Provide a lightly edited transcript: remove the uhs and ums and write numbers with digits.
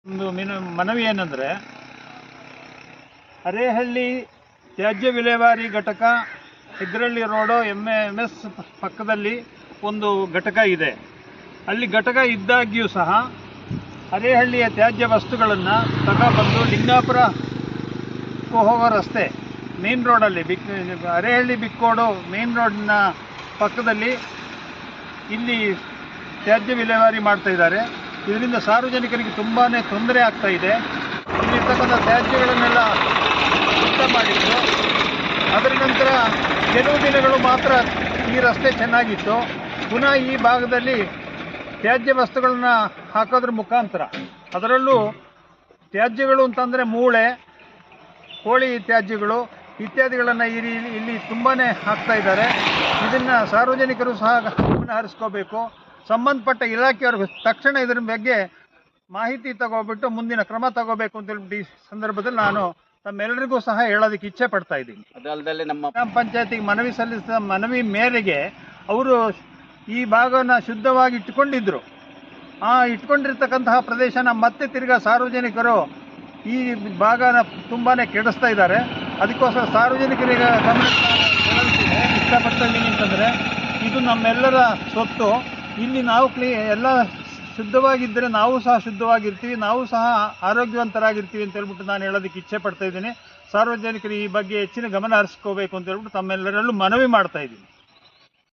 ಒಂದು ಮನವಿ ಏನಂದರೆ, ಅರೇಹಳ್ಳಿ ತ್ಯಾಜ್ಯ ವಿಲೇವಾರಿ ಘಟಕ ಹೆಗ್ರಳ್ಳಿ ರೋಡು MS ಪಕ್ಕದಲ್ಲಿ ಒಂದು ಘಟಕ ಇದೆ. ಅಲ್ಲಿ ಘಟಕ ಇದ್ದಾಗ್ಯೂ ಸಹ ಅರೇಹಳ್ಳಿಯ ತ್ಯಾಜ್ಯ ವಸ್ತುಗಳನ್ನು ತಗೊಬಂದು ಲಿಂಗಾಪುರ ಹೋಗೋ ರಸ್ತೆ ಮೇನ್ ರೋಡಲ್ಲಿ ಅರೇಹಳ್ಳಿ ಬಿಕ್ಕೋಡು ಮೇನ್ ರೋಡ್ನ ಪಕ್ಕದಲ್ಲಿ ಇಲ್ಲಿ ತ್ಯಾಜ್ಯ ವಿಲೇವಾರಿ ಮಾಡ್ತಾ ಇದ್ದಾರೆ. ಇದರಿಂದ ಸಾರ್ವಜನಿಕರಿಗೆ ತುಂಬಾ ತೊಂದರೆ ಆಗ್ತಾ ಇದೆ. ಇಲ್ಲಿರ್ತಕ್ಕಂಥ ತ್ಯಾಜ್ಯಗಳನ್ನೆಲ್ಲ ಶುದ್ಧ ಮಾಡಿದ್ರು. ಅದರ ನಂತರ ಕೆಲವು ದಿನಗಳು ಮಾತ್ರ ಈ ರಸ್ತೆ ಚೆನ್ನಾಗಿತ್ತು. ಪುನಃ ಈ ಭಾಗದಲ್ಲಿ ತ್ಯಾಜ್ಯ ವಸ್ತುಗಳನ್ನ ಹಾಕೋದ್ರ ಮುಖಾಂತರ, ಅದರಲ್ಲೂ ತ್ಯಾಜ್ಯಗಳು ಅಂತಂದರೆ ಮೂಳೆ, ಕೋಳಿ ತ್ಯಾಜ್ಯಗಳು ಇತ್ಯಾದಿಗಳನ್ನು ಇಲ್ಲಿ ತುಂಬಾ ಹಾಕ್ತಾ ಇದ್ದಾರೆ. ಇದನ್ನು ಸಾರ್ವಜನಿಕರು ಸಹ ಗಮನ ಹರಿಸ್ಕೋಬೇಕು. ಸಂಬಂಧಪಟ್ಟ ಇಲಾಖೆಯವ್ರಿಗೆ ತಕ್ಷಣ ಇದರ ಬಗ್ಗೆ ಮಾಹಿತಿ ತಗೋಬಿಟ್ಟು ಮುಂದಿನ ಕ್ರಮ ತಗೋಬೇಕು ಅಂತ ಹೇಳ್ಬಿಟ್ಟು ಈ ಸಂದರ್ಭದಲ್ಲಿ ನಾನು ತಮ್ಮೆಲ್ಲರಿಗೂ ಸಹ ಹೇಳೋದಕ್ಕೆ ಇಚ್ಛೆ ಪಡ್ತಾ ಇದ್ದೀನಿ. ಅದಲ್ಲದೆ ನಮ್ಮ ಗ್ರಾಮ ಪಂಚಾಯತಿಗೆ ಮನವಿ ಸಲ್ಲಿಸಿದ ಮನವಿ ಮೇರೆಗೆ ಅವರು ಈ ಭಾಗವನ್ನು ಶುದ್ಧವಾಗಿ ಇಟ್ಕೊಂಡಿದ್ರು. ಇಟ್ಕೊಂಡಿರ್ತಕ್ಕಂತಹ ಪ್ರದೇಶನ ಮತ್ತೆ ತಿರ್ಗಾ ಸಾರ್ವಜನಿಕರು ಈ ಭಾಗನ ತುಂಬಾ ಕೆಡಿಸ್ತಾ ಇದ್ದಾರೆ. ಅದಕ್ಕೋಸ್ಕರ ಸಾರ್ವಜನಿಕರಿಗೆ ಗಮನ ಇಷ್ಟಪಡ್ತಾ ಇದ್ದೀನಿ ಅಂತಂದರೆ, ಇದು ನಮ್ಮೆಲ್ಲರ ಸ್ವತ್ತು. ಇಲ್ಲಿ ನಾವು ಎಲ್ಲ ಶುದ್ಧವಾಗಿದ್ದರೆ ನಾವು ಸಹ ಶುದ್ಧವಾಗಿರ್ತೀವಿ, ನಾವು ಸಹ ಆರೋಗ್ಯವಂತರಾಗಿರ್ತೀವಿ ಅಂತ ಹೇಳ್ಬಿಟ್ಟು ನಾನು ಹೇಳೋದಕ್ಕೆ ಇಚ್ಛೆ ಪಡ್ತಾ ಇದ್ದೀನಿ. ಸಾರ್ವಜನಿಕರು ಈ ಬಗ್ಗೆ ಹೆಚ್ಚಿನ ಗಮನ ಹರಿಸ್ಕೋಬೇಕು ಅಂತ ಹೇಳ್ಬಿಟ್ಟು ತಮ್ಮೆಲ್ಲರಲ್ಲೂ ಮನವಿ ಮಾಡ್ತಾ ಇದ್ದೀನಿ.